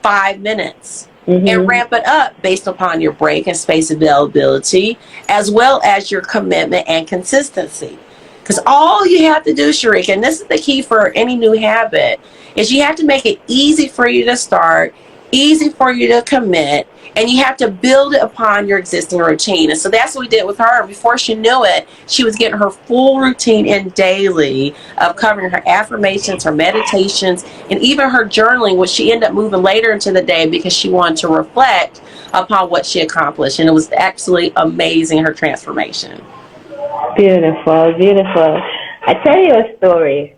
Speaker 1: 5 minutes. And ramp it up based upon your break and space availability, as well as your commitment and consistency. Because all you have to do, Sharika, and this is the key for any new habit, is you have to make it easy for you to start, easy for you to commit, and you have to build it upon your existing routine. And so that's what we did with her. Before she knew it, she was getting her full routine in daily of covering her affirmations, her meditations, and even her journaling, which she ended up moving later into the day because she wanted to reflect upon what she accomplished. And it was absolutely amazing, her transformation.
Speaker 2: Beautiful, beautiful. I tell you a story.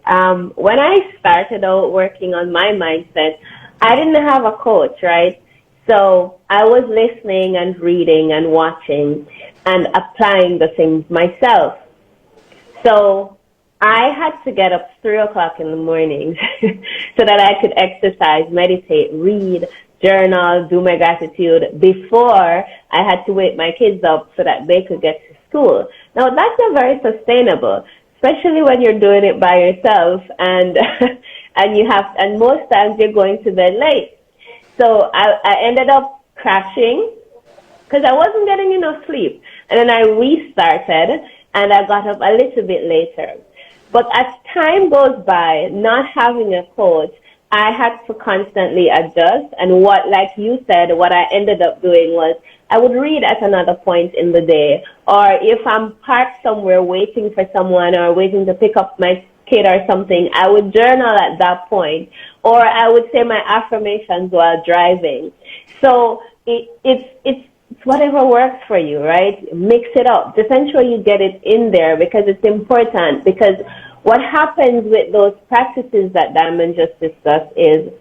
Speaker 2: When I started out working on my mindset, I didn't have a coach, right? So I was listening and reading and watching and applying the things myself. So I had to get up 3 o'clock in the morning so that I could exercise, meditate, read, journal, do my gratitude before I had to wake my kids up so that they could get to school. Now that's not very sustainable, especially when you're doing it by yourself and and most times you're going to bed late. So I ended up crashing because I wasn't getting enough sleep. And then I restarted and I got up a little bit later. But as time goes by, not having a coach, I had to constantly adjust. And what, like you said, what I ended up doing was I would read at another point in the day. Or if I'm parked somewhere waiting for someone or waiting to pick up my kid or something, I would journal at that point, or I would say my affirmations while driving. So it's whatever works for you, right? Mix it up. Just ensure you get it in there because it's important. Because what happens with those practices that Diamond just discussed is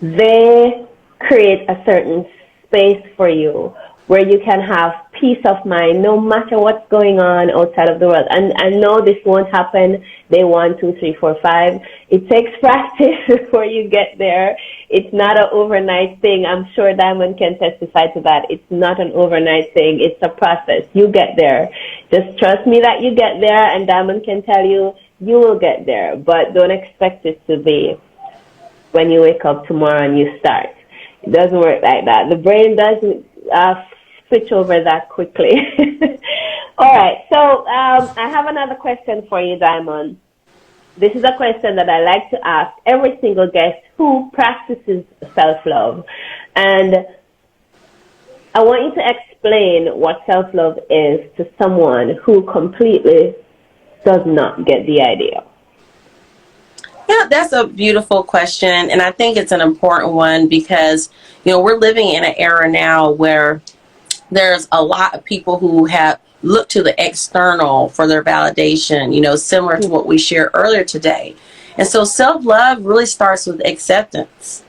Speaker 2: they create a certain space for you where you can have peace of mind no matter what's going on outside of the world. And I know this won't happen day 1, 2, 3, 4, 5. It takes practice before you get there. It's not an overnight thing. I'm sure Diamond can testify to that. It's not an overnight thing. It's a process. You get there. Just trust me that you get there, and Diamond can tell you you will get there. But don't expect it to be when you wake up tomorrow and you start. It doesn't work like that. The brain doesn't switch over that quickly. All right. So I have another question for you, Diamond. This is a question that I like to ask every single guest who practices self-love. And I want you to explain what self-love is to someone who completely does not get the idea.
Speaker 1: Yeah, that's a beautiful question. And I think it's an important one because, we're living in an era now where there's a lot of people who have looked to the external for their validation, similar to what we shared earlier today. And so self-love really starts with acceptance.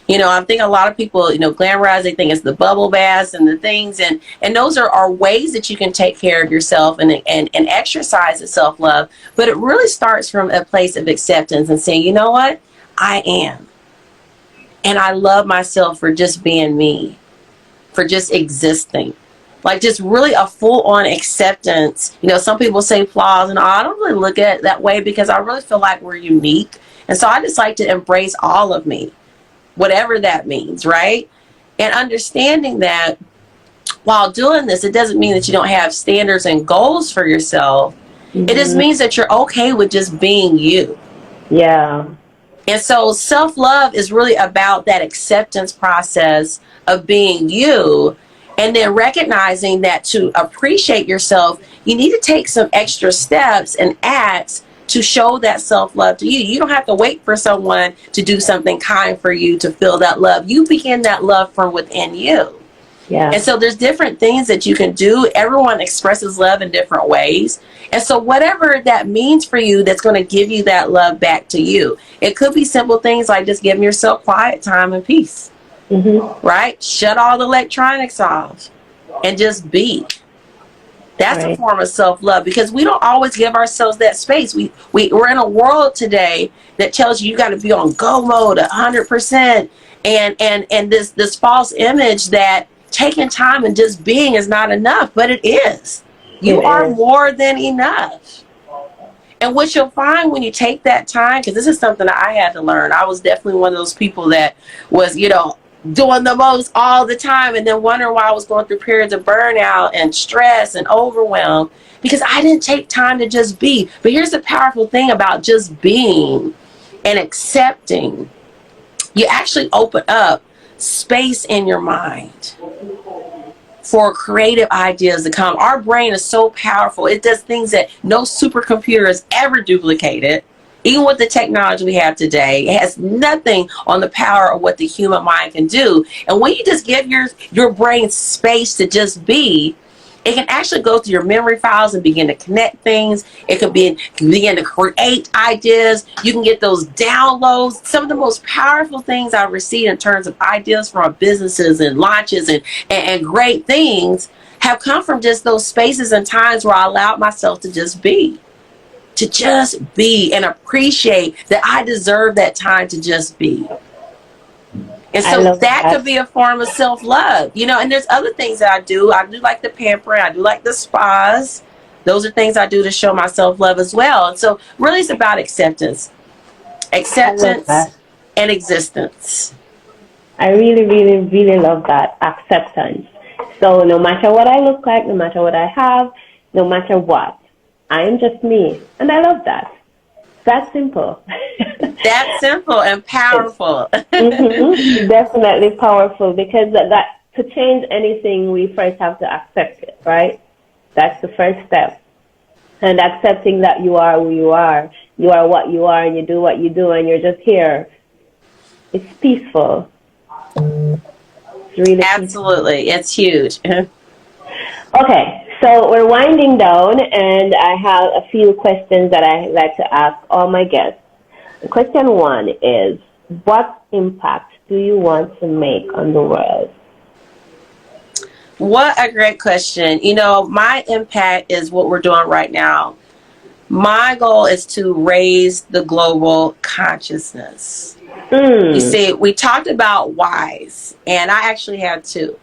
Speaker 1: I think a lot of people, glamorize, they think it's the bubble baths and the things. And those are ways that you can take care of yourself and exercise the self-love. But it really starts from a place of acceptance and saying, you know what? I am. And I love myself for just being me, for just existing. Like just really a full-on acceptance. Some people say flaws, and I don't really look at it that way because I really feel like we're unique. And so I just like to embrace all of me, whatever that means, right? And understanding that while doing this, it doesn't mean that you don't have standards and goals for yourself. It just means that you're okay with just being you.
Speaker 2: Yeah.
Speaker 1: And so self-love is really about that acceptance process of being you, and then recognizing that to appreciate yourself, you need to take some extra steps and acts to show that self-love to you. You don't have to wait for someone to do something kind for you to feel that love. You begin that love from within you.
Speaker 2: Yeah.
Speaker 1: And so there's different things that you can do. Everyone expresses love in different ways. And so whatever that means for you, that's going to give you that love back to you. It could be simple things like just giving yourself quiet time and peace, right? Shut all the electronics off and just be. That's a form of self-love, because we don't always give ourselves that space. We're in a world today that tells you got to be on go mode 100%, and this false image that taking time and just being is not enough, but it is. You are more than enough. And what you'll find when you take that time, because this is something that I had to learn. I was definitely one of those people that was, doing the most all the time, and then wondering why I was going through periods of burnout and stress and overwhelm, because I didn't take time to just be. But here's the powerful thing about just being and accepting. You actually open up space in your mind for creative ideas to come. Our brain is so powerful. It does things that no supercomputer has ever duplicated. Even with the technology we have today, it has nothing on the power of what the human mind can do. And when you just give your brain space to just be, it can actually go through your memory files and begin to connect things. It can begin to create ideas. You can get those downloads. Some of the most powerful things I've received in terms of ideas from businesses and launches and great things have come from just those spaces and times where I allowed myself to just be. To just be and appreciate that I deserve that time to just be. And so that could be a form of self-love, and there's other things that I do. I do like the pampering. I do like the spas. Those are things I do to show my self-love as well. And so really it's about acceptance and existence.
Speaker 2: I really, really, really love that, acceptance. So no matter what I look like, no matter what I have, no matter what, I am just me. And I love that. That's simple.
Speaker 1: That's simple and powerful.
Speaker 2: Definitely powerful, because that to change anything, we first have to accept it, right? That's the first step. And accepting that you are who you are what you are, and you do what you do, and you're just here. It's peaceful. It's really
Speaker 1: absolutely peaceful. It's huge.
Speaker 2: Okay. So we're winding down, and I have a few questions that I like to ask all my guests. Question 1 is, what impact do you want to make on the world?
Speaker 1: What a great question. My impact is what we're doing right now. My goal is to raise the global consciousness. You see, we talked about whys, and I actually have 2.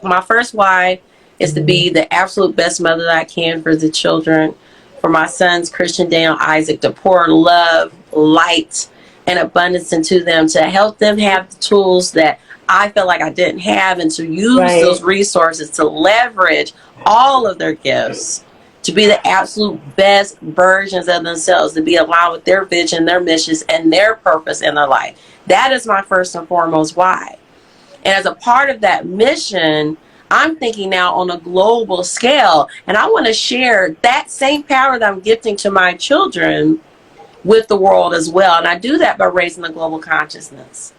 Speaker 1: My first why is to be the absolute best mother that I can for the children, for my sons, Christian, Daniel, Isaac, to pour love, light, and abundance into them, to help them have the tools that I felt like I didn't have, and to use those resources to leverage all of their gifts to be the absolute best versions of themselves, to be aligned with their vision, their missions, and their purpose in their life. That is my first and foremost why. And as a part of that mission, I'm thinking now on a global scale, and I want to share that same power that I'm gifting to my children with the world as well. And I do that by raising the global consciousness,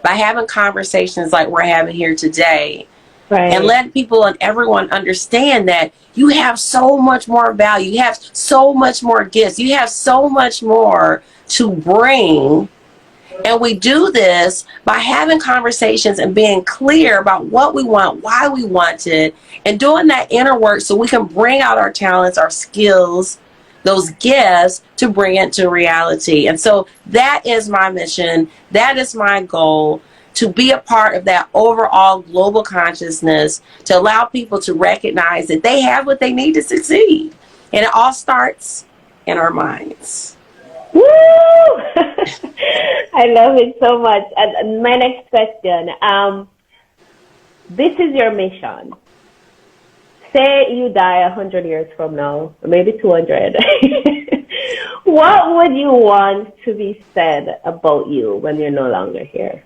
Speaker 1: by having conversations like we're having here today, and letting people and everyone understand that you have so much more value, you have so much more gifts, you have so much more to bring. And we do this by having conversations and being clear about what we want, why we want it, and doing that inner work so we can bring out our talents, our skills, those gifts, to bring it to reality. And so that is my mission. That is my goal, to be a part of that overall global consciousness, to allow people to recognize that they have what they need to succeed. And it all starts in our minds.
Speaker 2: Woo! I love it so much. And my next question, this is your mission. say you die 100 years from now, or maybe 200. What would you want to be said about you when you're no longer here?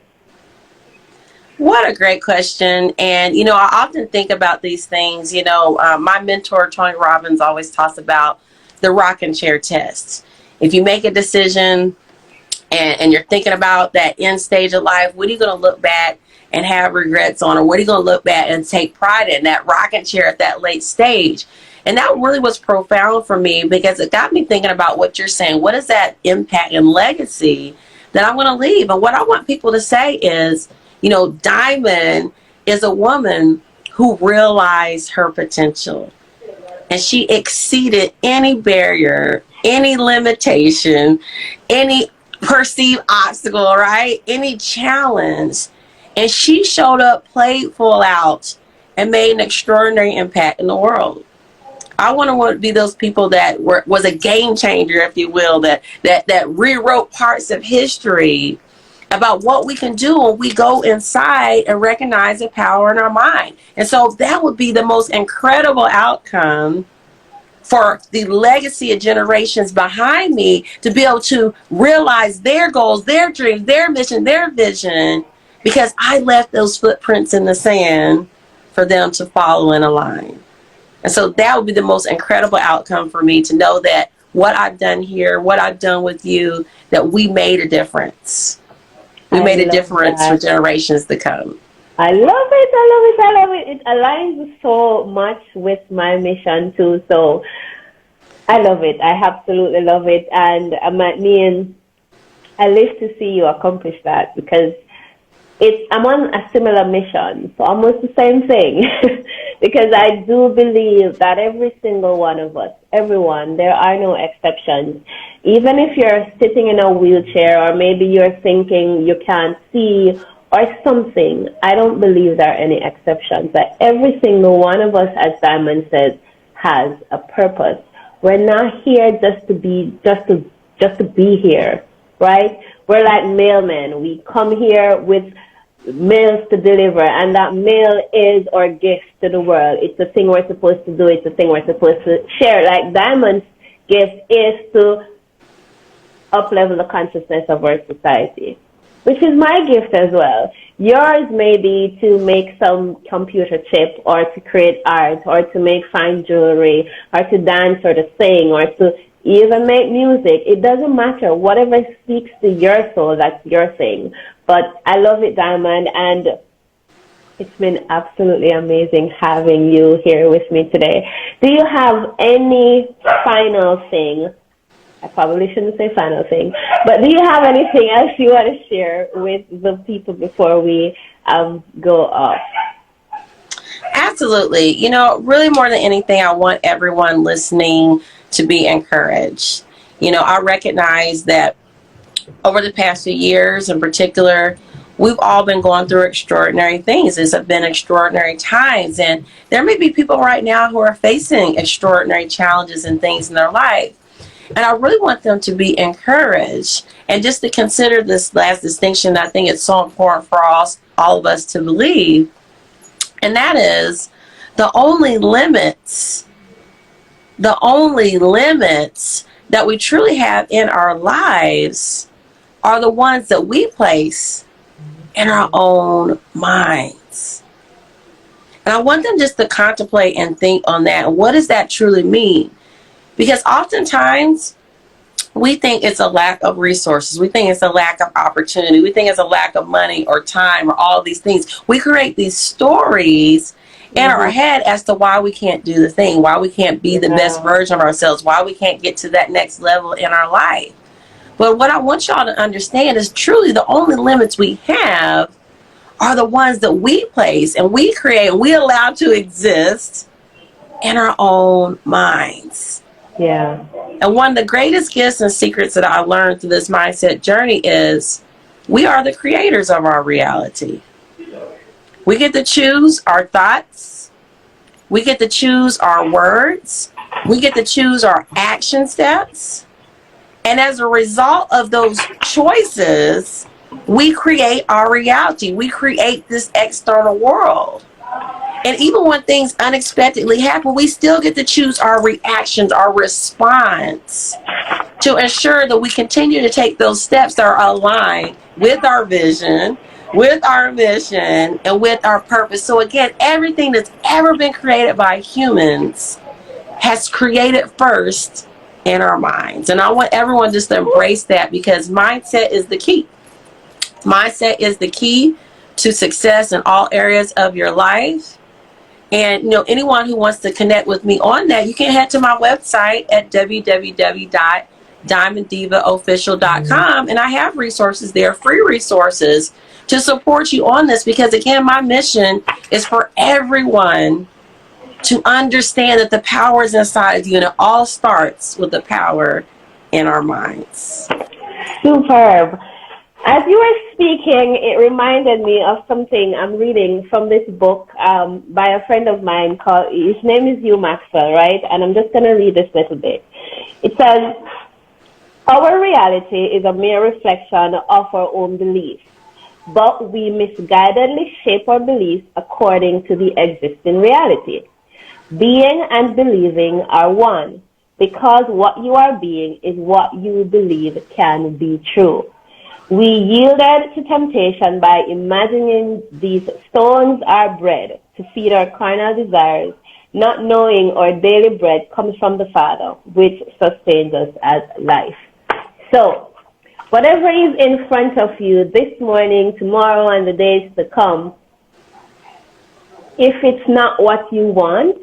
Speaker 1: What a great question. And, I often think about these things. My mentor, Tony Robbins, always talks about the rocking chair test. If you make a decision and you're thinking about that end stage of life, what are you going to look back and have regrets on? Or what are you going to look back and take pride in, that rocking chair at that late stage? And that really was profound for me, because it got me thinking about what you're saying. What is that impact and legacy that I'm going to leave? And what I want people to say is, Diamond is a woman who realized her potential, and she exceeded any barrier, any limitation, any perceived obstacle, right? Any challenge. And she showed up, played full out, and made an extraordinary impact in the world. I want to be those people that was a game changer, if you will, that rewrote parts of history about what we can do when we go inside and recognize the power in our mind. And so that would be the most incredible outcome for the legacy of generations behind me, to be able to realize their goals, their dreams, their mission, their vision, because I left those footprints in the sand for them to follow in a line. And so that would be the most incredible outcome for me, to know that what I've done here, what I've done with you, that we made a difference. We made a difference for generations to come.
Speaker 2: I love it. I love it. I love it. It aligns so much with my mission too. So I love it. I absolutely love it. And I live to see you accomplish that, because I'm on a similar mission, so almost the same thing. Because I do believe that every single one of us, everyone, there are no exceptions. Even if you're sitting in a wheelchair, or maybe you're thinking you can't see or something, I don't believe there are any exceptions. That every single one of us, as Diamond says, has a purpose. We're not here just to be here, right? We're like mailmen. We come here with mails to deliver, and that mail is our gift to the world. It's the thing we're supposed to do. It's the thing we're supposed to share. Like Diamond's gift is to up-level the consciousness of our society, which is my gift as well. Yours may be to make some computer chip, or to create art, or to make fine jewelry, or to dance, or to sing, or to even make music. It doesn't matter. Whatever speaks to your soul, that's your thing. But I love it, Diamond, and it's been absolutely amazing having you here with me today. Do you have any final thing? I probably shouldn't say final thing, but do you have anything else you want to share with the people before we go off?
Speaker 1: Absolutely. Really more than anything, I want everyone listening to be encouraged. I recognize that over the past few years in particular, we've all been going through extraordinary things. These have been extraordinary times, and there may be people right now who are facing extraordinary challenges and things in their life. And I really want them to be encouraged, and just to consider this last distinction. I think it's so important for all of us to believe, and that is the only limits that we truly have in our lives are the ones that we place in our own minds. And I want them just to contemplate and think on that. What does that truly mean? Because oftentimes we think it's a lack of resources. We think it's a lack of opportunity. We think it's a lack of money or time or all these things. We create these stories in our head as to why we can't do the thing, why we can't be the best version of ourselves, why we can't get to that next level in our life. But what I want y'all to understand is truly the only limits we have are the ones that we place and we create and we allow to exist in our own minds.
Speaker 2: Yeah.
Speaker 1: And one of the greatest gifts and secrets that I learned through this mindset journey is we are the creators of our reality. We get to choose our thoughts. We get to choose our words. We get to choose our action steps. And as a result of those choices, we create our reality. We create this external world. And even when things unexpectedly happen, we still get to choose our reactions, our response, to ensure that we continue to take those steps that are aligned with our vision, with our mission, and with our purpose. So again, everything that's ever been created by humans has created first in our minds. And I want everyone just to embrace that, because mindset is the key. Mindset is the key to success in all areas of your life. And anyone who wants to connect with me on that, you can head to my website at www.diamonddivaofficial.com, and I have resources there, free resources, to support you on this, because again, my mission is for everyone to understand that the power is inside of you, and it all starts with the power in our minds.
Speaker 2: Superb. As you were speaking, it reminded me of something I'm reading from this book by a friend of mine his name is Hugh Maxwell, right? And I'm just going to read this little bit. It says, our reality is a mere reflection of our own beliefs, but we misguidedly shape our beliefs according to the existing reality. Being and believing are one, because what you are being is what you believe can be true. We yielded to temptation by imagining these stones are bread to feed our carnal desires, not knowing our daily bread comes from the Father, which sustains us as life. So, whatever is in front of you this morning, tomorrow, and the days to come, if it's not what you want,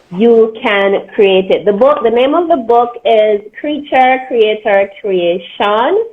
Speaker 2: you can create it. The name of the book is Creature, Creator, Creation.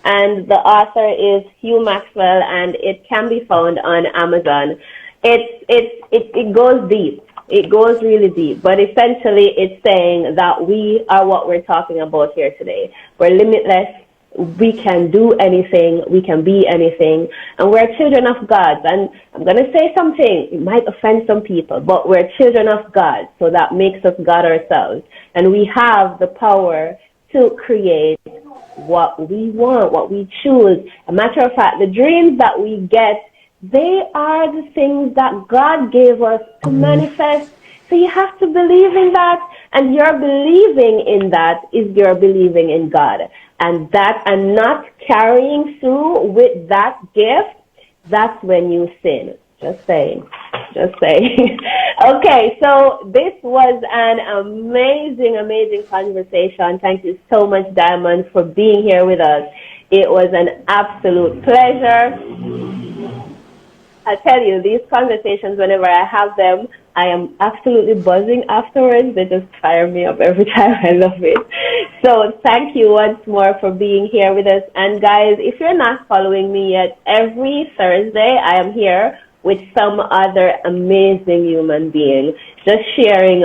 Speaker 2: And the author is Hugh Maxwell, and it can be found on Amazon. It goes deep. It goes really deep. But essentially, it's saying that we are what we're talking about here today. We're limitless. We can do anything. We can be anything. And we're children of God. And I'm going to say something. It might offend some people, but we're children of God. So that makes us God ourselves. And we have the power to create what we want, what we choose. A matter of fact, the dreams that we get, they are the things that God gave us to manifest. So you have to believe in that, and your believing in that is your believing in God. And not carrying through with that gift, that's when you sin. Just saying. Okay, so this was an amazing, amazing conversation. Thank you so much, Diamond, for being here with us. It was an absolute pleasure. I tell you, these conversations, whenever I have them, I am absolutely buzzing afterwards. They just fire me up every time. I love it. So thank you once more for being here with us. And guys, if you're not following me yet, every Thursday I am here with some other amazing human being, just sharing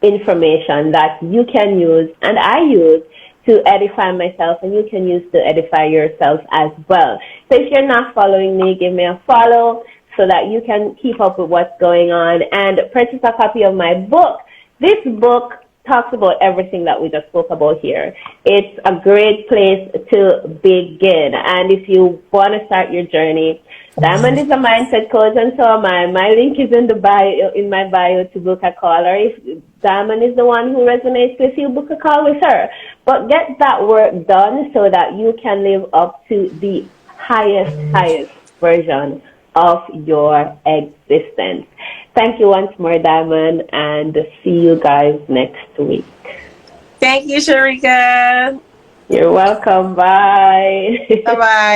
Speaker 2: information that you can use and I use to edify myself, and you can use to edify yourself as well. So if you're not following me, give me a follow so that you can keep up with what's going on, and purchase a copy of my book. This book talks about everything that we just spoke about here. It's a great place to begin. And if you want to start your journey, Diamond is a mindset coach, and so am I. My link is in my bio to book a call. Or if Diamond is the one who resonates with you, book a call with her. But get that work done so that you can live up to the highest version of your existence. Thank you once more, Diamond, and see you guys next week.
Speaker 1: Thank you, Sharika.
Speaker 2: You're welcome. Bye.
Speaker 1: Bye-bye.